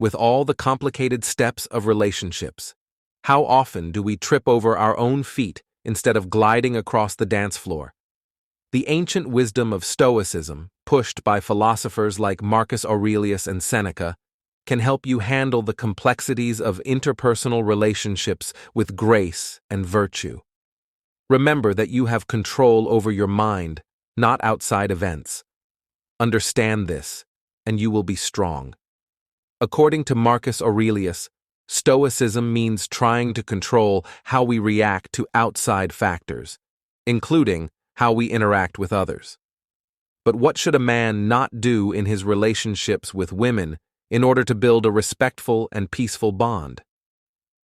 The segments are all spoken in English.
with all the complicated steps of relationships. How often do we trip over our own feet instead of gliding across the dance floor? The ancient wisdom of Stoicism, pushed by philosophers like Marcus Aurelius and Seneca, can help you handle the complexities of interpersonal relationships with grace and virtue. Remember that you have control over your mind, not outside events. Understand this, and you will be strong. According to Marcus Aurelius, Stoicism means trying to control how we react to outside factors, including how we interact with others. But what should a man not do in his relationships with women in order to build a respectful and peaceful bond?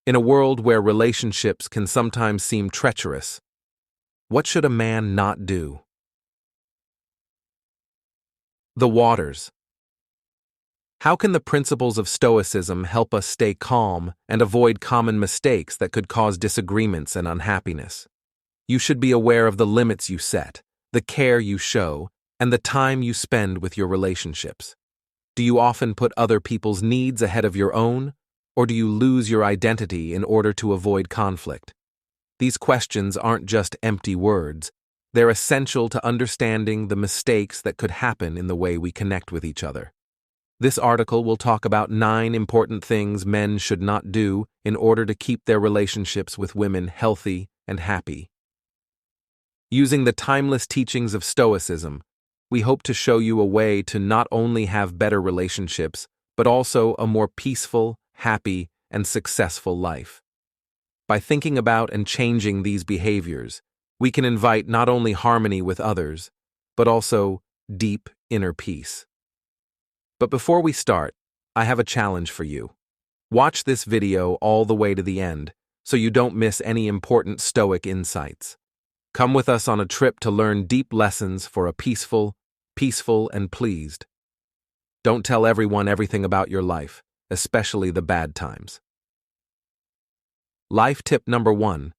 In a world where relationships can sometimes seem treacherous, what should a man not do? The waters. How can the principles of Stoicism help us stay calm and avoid common mistakes that could cause disagreements and unhappiness? You should be aware of the limits you set, the care you show, and the time you spend with your relationships. Do you often put other people's needs ahead of your own, or do you lose your identity in order to avoid conflict? These questions aren't just empty words. They're essential to understanding the mistakes that could happen in the way we connect with each other. This article will talk about 9 important things men should not do in order to keep their relationships with women healthy and happy. Using the timeless teachings of Stoicism, we hope to show you a way to not only have better relationships, but also a more peaceful, happy, and successful life. By thinking about and changing these behaviors, we can invite not only harmony with others, but also deep inner peace. But before we start, I have a challenge for you. Watch this video all the way to the end, so you don't miss any important Stoic insights. Come with us on a trip to learn deep lessons for a peaceful, and pleased. Don't tell everyone everything about your life, especially the bad times. Life tip number 1.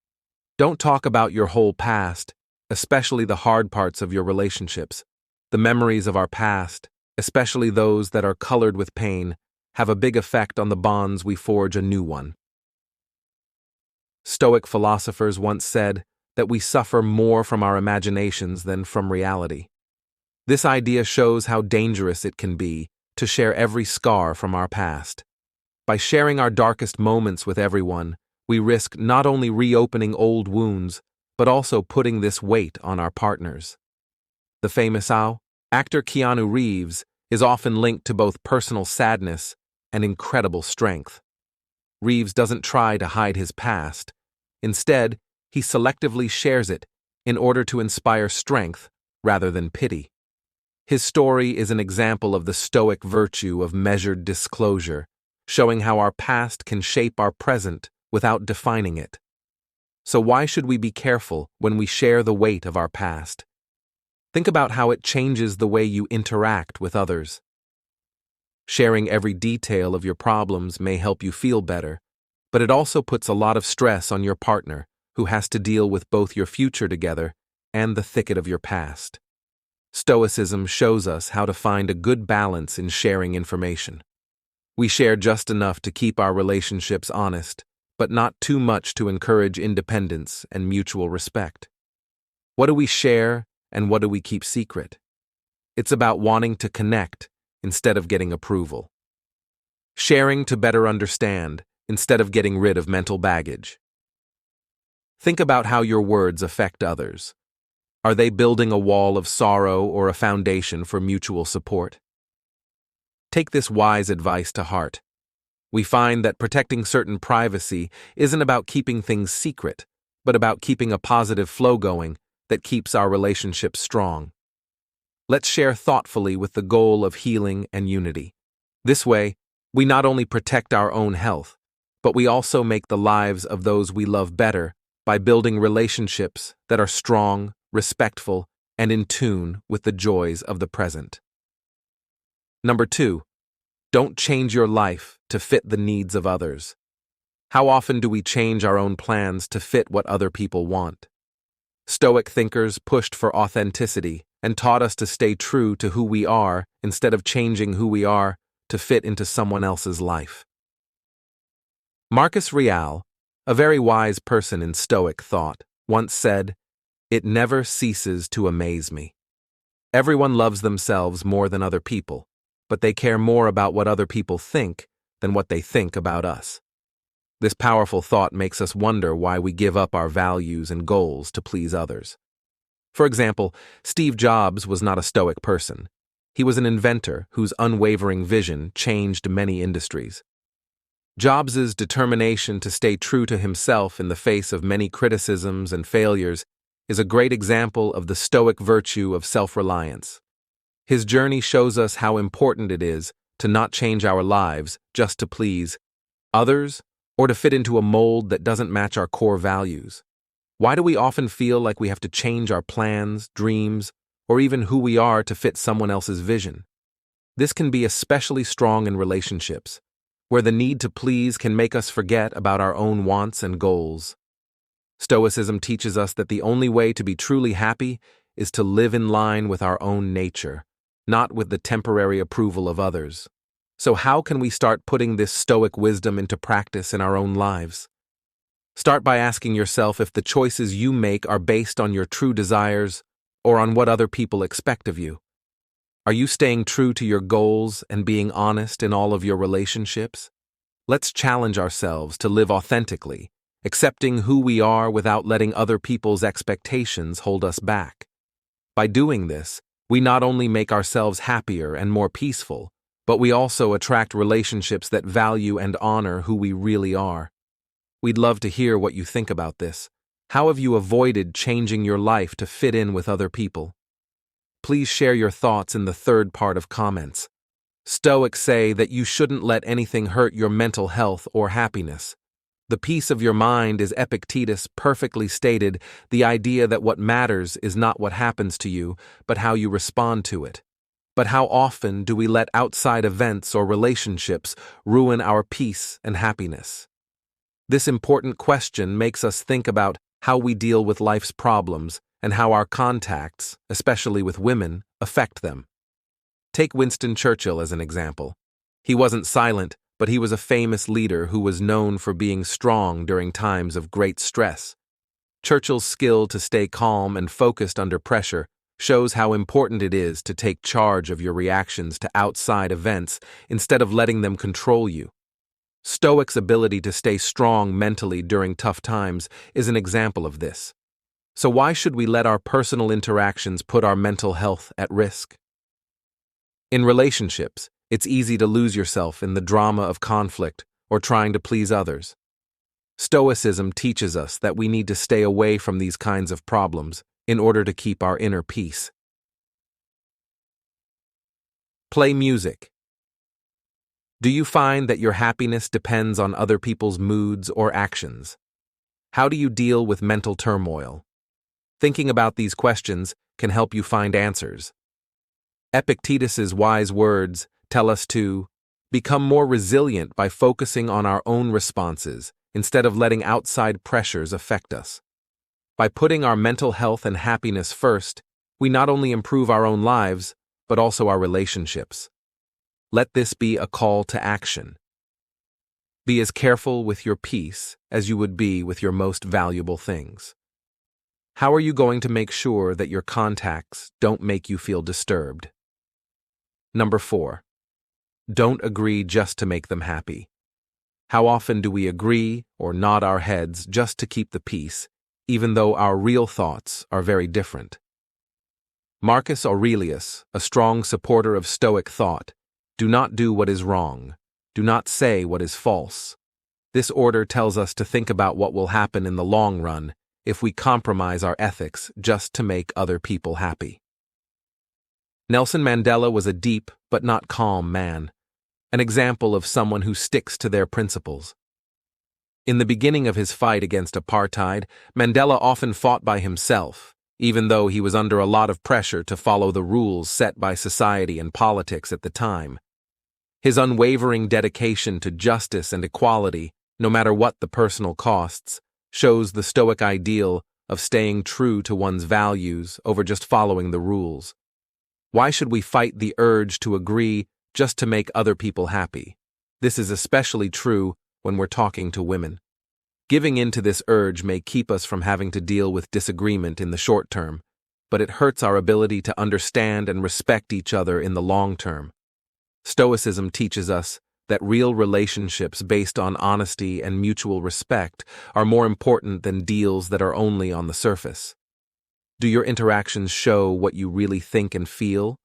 Don't talk about your whole past, especially the hard parts of your relationships. The memories of our past, especially those that are colored with pain, have a big effect on the bonds we forge a new one. Stoic philosophers once said that we suffer more from our imaginations than from reality. This idea shows how dangerous it can be to share every scar from our past. By sharing our darkest moments with everyone, we risk not only reopening old wounds, but also putting this weight on our partners. The famous actor Keanu Reeves is often linked to both personal sadness and incredible strength. Reeves doesn't try to hide his past. Instead, he selectively shares it in order to inspire strength rather than pity. His story is an example of the Stoic virtue of measured disclosure, showing how our past can shape our present without defining it. So why should we be careful when we share the weight of our past? Think about how it changes the way you interact with others. Sharing every detail of your problems may help you feel better, but it also puts a lot of stress on your partner, who has to deal with both your future together and the thicket of your past. Stoicism shows us how to find a good balance in sharing information. We share just enough to keep our relationships honest, but not too much to encourage independence and mutual respect. What do we share and what do we keep secret? It's about wanting to connect instead of getting approval. Sharing to better understand instead of getting rid of mental baggage. Think about how your words affect others. Are they building a wall of sorrow or a foundation for mutual support? Take this wise advice to heart. We find that protecting certain privacy isn't about keeping things secret, but about keeping a positive flow going that keeps our relationships strong. Let's share thoughtfully with the goal of healing and unity. This way, we not only protect our own health, but we also make the lives of those we love better by building relationships that are strong, respectful, and in tune with the joys of the present. Number 2, don't change your life to fit the needs of others. How often do we change our own plans to fit what other people want? Stoic thinkers pushed for authenticity and taught us to stay true to who we are instead of changing who we are to fit into someone else's life. Marcus Aurelius, a very wise person in Stoic thought, once said, "It never ceases to amaze me. Everyone loves themselves more than other people, but they care more about what other people think than what they think about us." This powerful thought makes us wonder why we give up our values and goals to please others. For example, Steve Jobs was not a Stoic person. He was an inventor whose unwavering vision changed many industries. Jobs's determination to stay true to himself in the face of many criticisms and failures is a great example of the Stoic virtue of self-reliance. His journey shows us how important it is to not change our lives just to please others or to fit into a mold that doesn't match our core values. Why do we often feel like we have to change our plans, dreams, or even who we are to fit someone else's vision? This can be especially strong in relationships, where the need to please can make us forget about our own wants and goals. Stoicism teaches us that the only way to be truly happy is to live in line with our own nature, not with the temporary approval of others. So how can we start putting this Stoic wisdom into practice in our own lives? Start by asking yourself if the choices you make are based on your true desires or on what other people expect of you. Are you staying true to your goals and being honest in all of your relationships? Let's challenge ourselves to live authentically, accepting who we are without letting other people's expectations hold us back. By doing this, we not only make ourselves happier and more peaceful, but we also attract relationships that value and honor who we really are. We'd love to hear what you think about this. How have you avoided changing your life to fit in with other people? Please share your thoughts in the third part of comments. Stoics say that you shouldn't let anything hurt your mental health or happiness. The peace of your mind is Epictetus perfectly stated, the idea that what matters is not what happens to you, but how you respond to it. But how often do we let outside events or relationships ruin our peace and happiness? This important question makes us think about how we deal with life's problems and how our contacts, especially with women, affect them. Take Winston Churchill as an example. He wasn't silent, but he was a famous leader who was known for being strong during times of great stress. Churchill's skill to stay calm and focused under pressure shows how important it is to take charge of your reactions to outside events instead of letting them control you. Stoics' ability to stay strong mentally during tough times is an example of this. So why should we let our personal interactions put our mental health at risk? In relationships, it's easy to lose yourself in the drama of conflict or trying to please others. Stoicism teaches us that we need to stay away from these kinds of problems in order to keep our inner peace. Play music. Do you find that your happiness depends on other people's moods or actions? How do you deal with mental turmoil? Thinking about these questions can help you find answers. Epictetus's wise words tell us to become more resilient by focusing on our own responses instead of letting outside pressures affect us. By putting our mental health and happiness first, we not only improve our own lives, but also our relationships. Let this be a call to action. Be as careful with your peace as you would be with your most valuable things. How are you going to make sure that your contacts don't make you feel disturbed? Number 4. Don't agree just to make them happy. How often do we agree or nod our heads just to keep the peace, even though our real thoughts are very different? Marcus Aurelius, a strong supporter of Stoic thought, do not do what is wrong. Do not say what is false. This order tells us to think about what will happen in the long run if we compromise our ethics just to make other people happy. Nelson Mandela was a deep but not calm man, an example of someone who sticks to their principles. In the beginning of his fight against apartheid, Mandela often fought by himself, even though he was under a lot of pressure to follow the rules set by society and politics at the time. His unwavering dedication to justice and equality, no matter what the personal costs, shows the Stoic ideal of staying true to one's values over just following the rules. Why should we fight the urge to agree just to make other people happy. This is especially true when we're talking to women. Giving in to this urge may keep us from having to deal with disagreement in the short term, but it hurts our ability to understand and respect each other in the long term. Stoicism teaches us that real relationships based on honesty and mutual respect are more important than deals that are only on the surface. Do your interactions show what you really think and feel,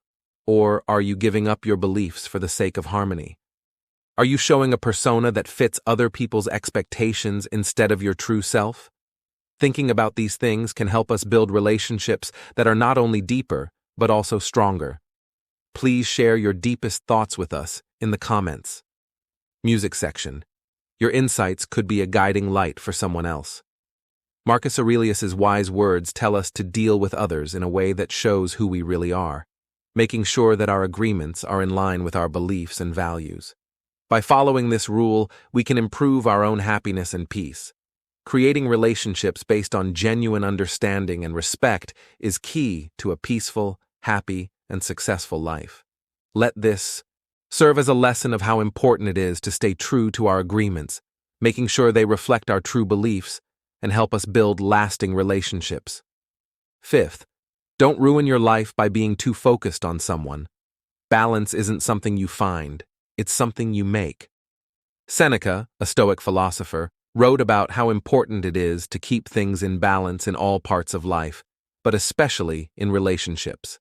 or are you giving up your beliefs for the sake of harmony? Are you showing a persona that fits other people's expectations instead of your true self? Thinking about these things can help us build relationships that are not only deeper, but also stronger. Please share your deepest thoughts with us in the comments. Music section. Your insights could be a guiding light for someone else. Marcus Aurelius's wise words tell us to deal with others in a way that shows who we really are, making sure that our agreements are in line with our beliefs and values. By following this rule, we can improve our own happiness and peace. Creating relationships based on genuine understanding and respect is key to a peaceful, happy, and successful life. Let this serve as a lesson of how important it is to stay true to our agreements, making sure they reflect our true beliefs and help us build lasting relationships. Fifth, don't ruin your life by being too focused on someone. Balance isn't something you find, it's something you make. Seneca, a Stoic philosopher, wrote about how important it is to keep things in balance in all parts of life, but especially in relationships.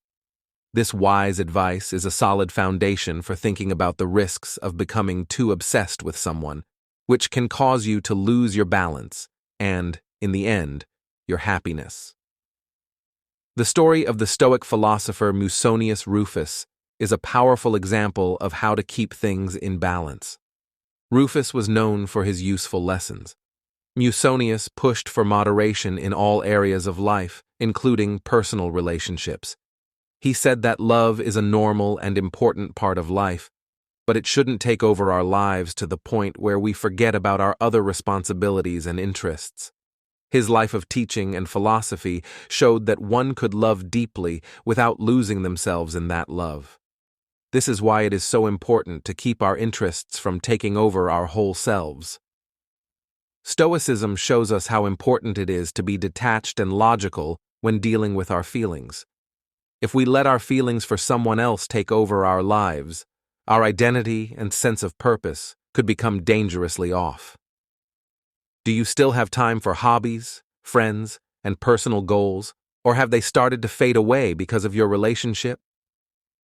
This wise advice is a solid foundation for thinking about the risks of becoming too obsessed with someone, which can cause you to lose your balance and, in the end, your happiness. The story of the Stoic philosopher Musonius Rufus is a powerful example of how to keep things in balance. Rufus was known for his useful lessons. Musonius pushed for moderation in all areas of life, including personal relationships. He said that love is a normal and important part of life, but it shouldn't take over our lives to the point where we forget about our other responsibilities and interests. His life of teaching and philosophy showed that one could love deeply without losing themselves in that love. This is why it is so important to keep our interests from taking over our whole selves. Stoicism shows us how important it is to be detached and logical when dealing with our feelings. If we let our feelings for someone else take over our lives, our identity and sense of purpose could become dangerously off. Do you still have time for hobbies, friends, and personal goals, or have they started to fade away because of your relationship?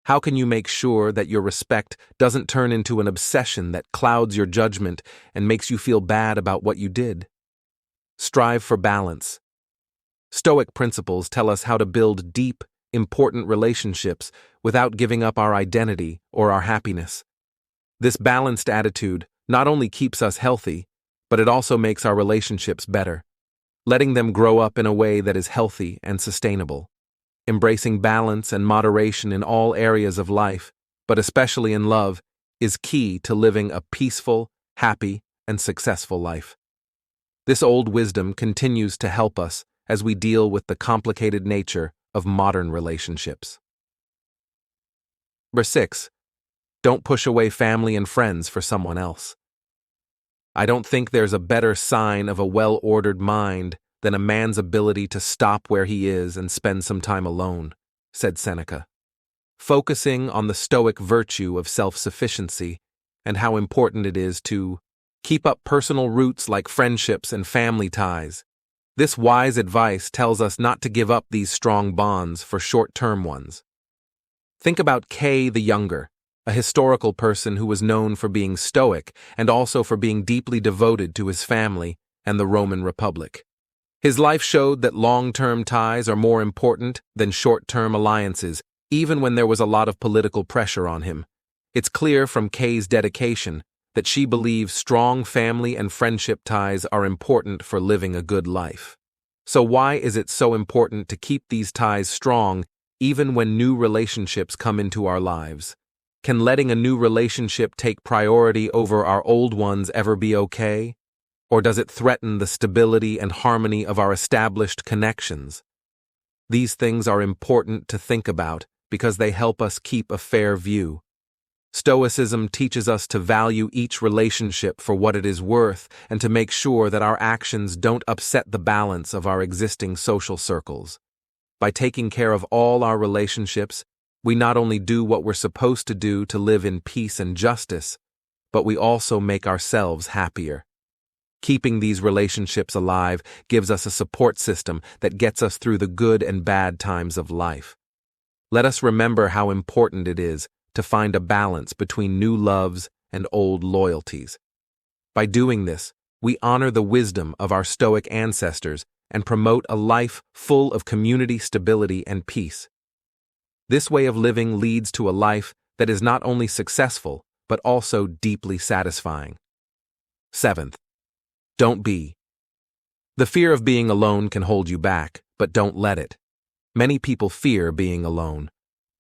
How can you make sure that your respect doesn't turn into an obsession that clouds your judgment and makes you feel bad about what you did? Strive for balance. Stoic principles tell us how to build deep, important relationships without giving up our identity or our happiness. This balanced attitude not only keeps us healthy, but it also makes our relationships better, letting them grow up in a way that is healthy and sustainable. Embracing balance and moderation in all areas of life, but especially in love, is key to living a peaceful, happy, and successful life. This old wisdom continues to help us as we deal with the complicated nature of modern relationships. Number 6. Don't push away family and friends for someone else. I don't think there's a better sign of a well-ordered mind than a man's ability to stop where he is and spend some time alone, said Seneca, focusing on the Stoic virtue of self-sufficiency and how important it is to keep up personal roots like friendships and family ties. This wise advice tells us not to give up these strong bonds for short-term ones. Think about Kay the Younger, a historical person who was known for being Stoic and also for being deeply devoted to his family and the Roman Republic. His life showed that long-term ties are more important than short-term alliances, even when there was a lot of political pressure on him. It's clear from Kay's dedication that she believes strong family and friendship ties are important for living a good life. So why is it so important to keep these ties strong even when new relationships come into our lives? Can letting a new relationship take priority over our old ones ever be okay? Or does it threaten the stability and harmony of our established connections? These things are important to think about because they help us keep a fair view. Stoicism teaches us to value each relationship for what it is worth and to make sure that our actions don't upset the balance of our existing social circles. By taking care of all our relationships, we not only do what we're supposed to do to live in peace and justice, but we also make ourselves happier. Keeping these relationships alive gives us a support system that gets us through the good and bad times of life. Let us remember how important it is to find a balance between new loves and old loyalties. By doing this, we honor the wisdom of our Stoic ancestors and promote a life full of community stability and peace. This way of living leads to a life that is not only successful, but also deeply satisfying. 7th, don't be. The fear of being alone can hold you back, but don't let it. Many people fear being alone.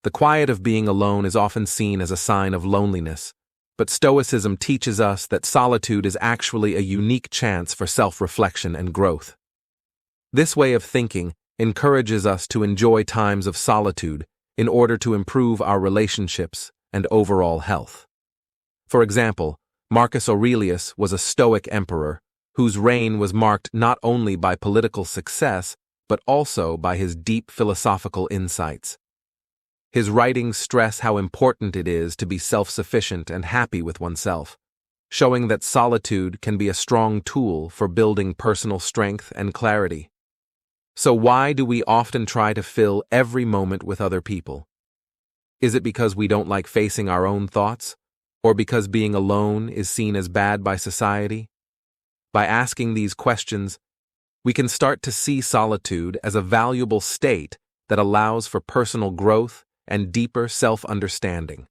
The quiet of being alone is often seen as a sign of loneliness, but Stoicism teaches us that solitude is actually a unique chance for self-reflection and growth. This way of thinking encourages us to enjoy times of solitude in order to improve our relationships and overall health. For example, Marcus Aurelius was a Stoic emperor whose reign was marked not only by political success, but also by his deep philosophical insights. His writings stress how important it is to be self-sufficient and happy with oneself, showing that solitude can be a strong tool for building personal strength and clarity. So why do we often try to fill every moment with other people? Is it because we don't like facing our own thoughts, or because being alone is seen as bad by society? By asking these questions, we can start to see solitude as a valuable state that allows for personal growth and deeper self-understanding.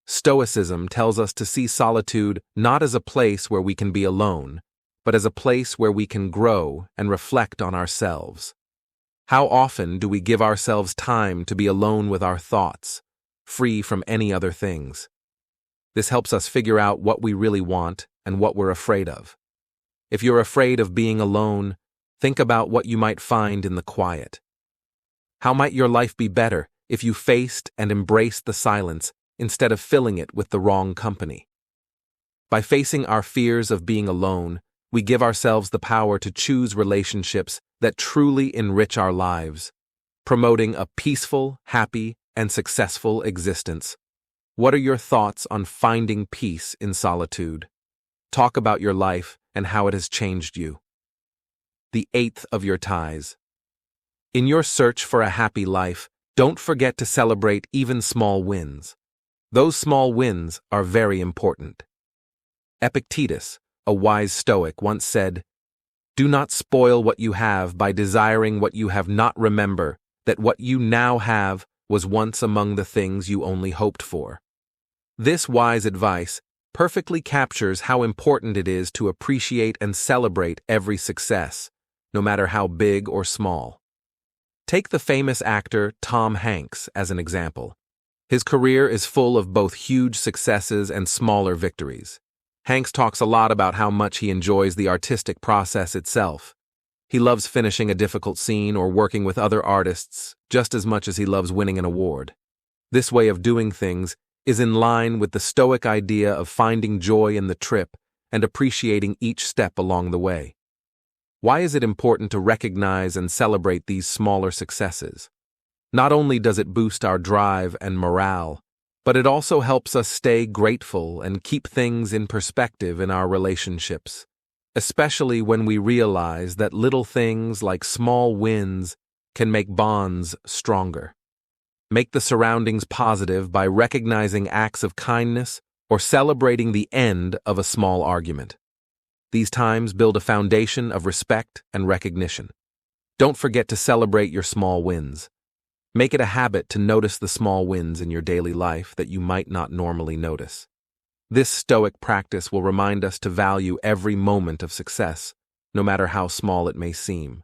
Stoicism tells us to see solitude not as a place where we can be alone, but as a place where we can grow and reflect on ourselves. How often do we give ourselves time to be alone with our thoughts, free from any other things? This helps us figure out what we really want and what we're afraid of. If you're afraid of being alone, think about what you might find in the quiet. How might your life be better if you faced and embraced the silence instead of filling it with the wrong company? By facing our fears of being alone, we give ourselves the power to choose relationships that truly enrich our lives, promoting a peaceful, happy, and successful existence. What are your thoughts on finding peace in solitude? Talk about your life and how it has changed you. The 8th of your ties. In your search for a happy life, don't forget to celebrate even small wins. Those small wins are very important. Epictetus, a wise Stoic, once said, "Do not spoil what you have by desiring what you have not. Remember that what you now have was once among the things you only hoped for." This wise advice perfectly captures how important it is to appreciate and celebrate every success, no matter how big or small. Take the famous actor Tom Hanks as an example. His career is full of both huge successes and smaller victories. Hanks talks a lot about how much he enjoys the artistic process itself. He loves finishing a difficult scene or working with other artists just as much as he loves winning an award. This way of doing things is in line with the Stoic idea of finding joy in the trip and appreciating each step along the way. Why is it important to recognize and celebrate these smaller successes? Not only does it boost our drive and morale, but it also helps us stay grateful and keep things in perspective in our relationships, especially when we realize that little things like small wins can make bonds stronger. Make the surroundings positive by recognizing acts of kindness or celebrating the end of a small argument. These times build a foundation of respect and recognition. Don't forget to celebrate your small wins. Make it a habit to notice the small wins in your daily life that you might not normally notice. This Stoic practice will remind us to value every moment of success, no matter how small it may seem.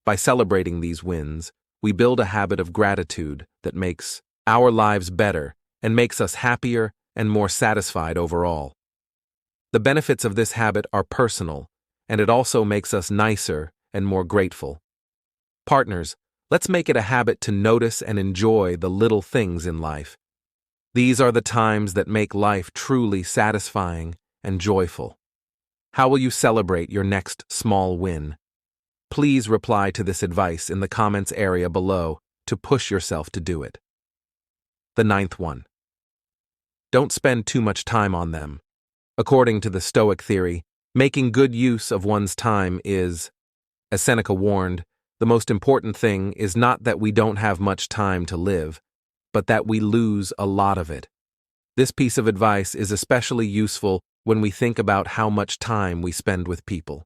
By celebrating these wins, we build a habit of gratitude that makes our lives better and makes us happier and more satisfied overall. The benefits of this habit are personal, and it also makes us nicer and more grateful. Partners, let's make it a habit to notice and enjoy the little things in life. These are the times that make life truly satisfying and joyful. How will you celebrate your next small win? Please reply to this advice in the comments area below to push yourself to do it. The ninth one. Don't spend too much time on them. According to the Stoic theory, making good use of one's time is, as Seneca warned, the most important thing is not that we don't have much time to live, but that we lose a lot of it. This piece of advice is especially useful when we think about how much time we spend with people.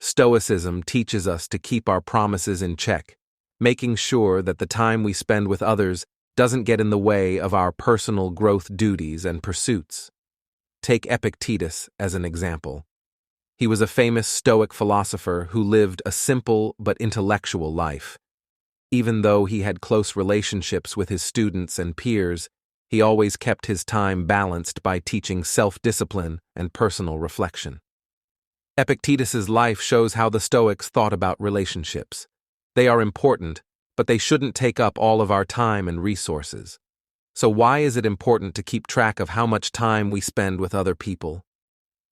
Stoicism teaches us to keep our promises in check, making sure that the time we spend with others doesn't get in the way of our personal growth duties and pursuits. Take Epictetus as an example. He was a famous Stoic philosopher who lived a simple but intellectual life. Even though he had close relationships with his students and peers, he always kept his time balanced by teaching self-discipline and personal reflection. Epictetus's life shows how the Stoics thought about relationships. They are important, but they shouldn't take up all of our time and resources. So why is it important to keep track of how much time we spend with other people?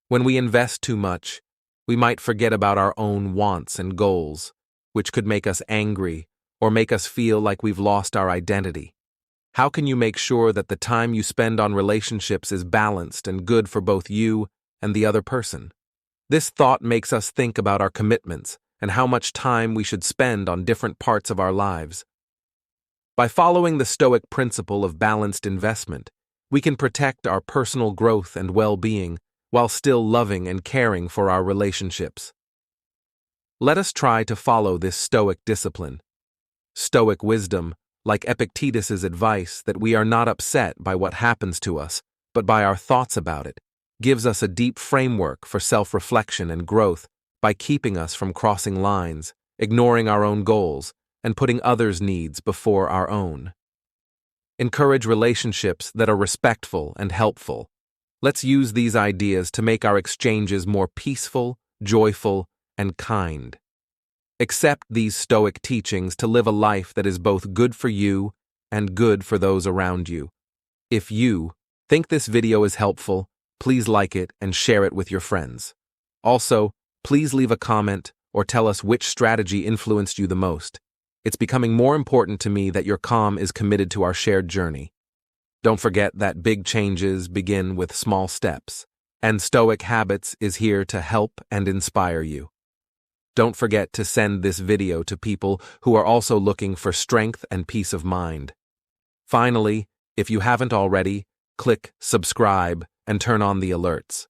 When we invest too much, we might forget about our own wants and goals, which could make us angry or make us feel like we've lost our identity. How can you make sure that the time you spend on relationships is balanced and good for both you and the other person? This thought makes us think about our commitments and how much time we should spend on different parts of our lives. By following the Stoic principle of balanced investment, we can protect our personal growth and well-being while still loving and caring for our relationships. Let us try to follow this Stoic discipline. Stoic wisdom, like Epictetus's advice that we are not upset by what happens to us, but by our thoughts about it, gives us a deep framework for self-reflection and growth by keeping us from crossing lines, ignoring our own goals, and putting others' needs before our own. Encourage relationships that are respectful and helpful. Let's use these ideas to make our exchanges more peaceful, joyful, and kind. Accept these Stoic teachings to live a life that is both good for you and good for those around you. If you think this video is helpful, please like it and share it with your friends. Also, please leave a comment or tell us which strategy influenced you the most. It's becoming more important to me that your calm is committed to our shared journey. Don't forget that big changes begin with small steps, and Stoic Habits is here to help and inspire you. Don't forget to send this video to people who are also looking for strength and peace of mind. Finally, if you haven't already, click subscribe and turn on the alerts.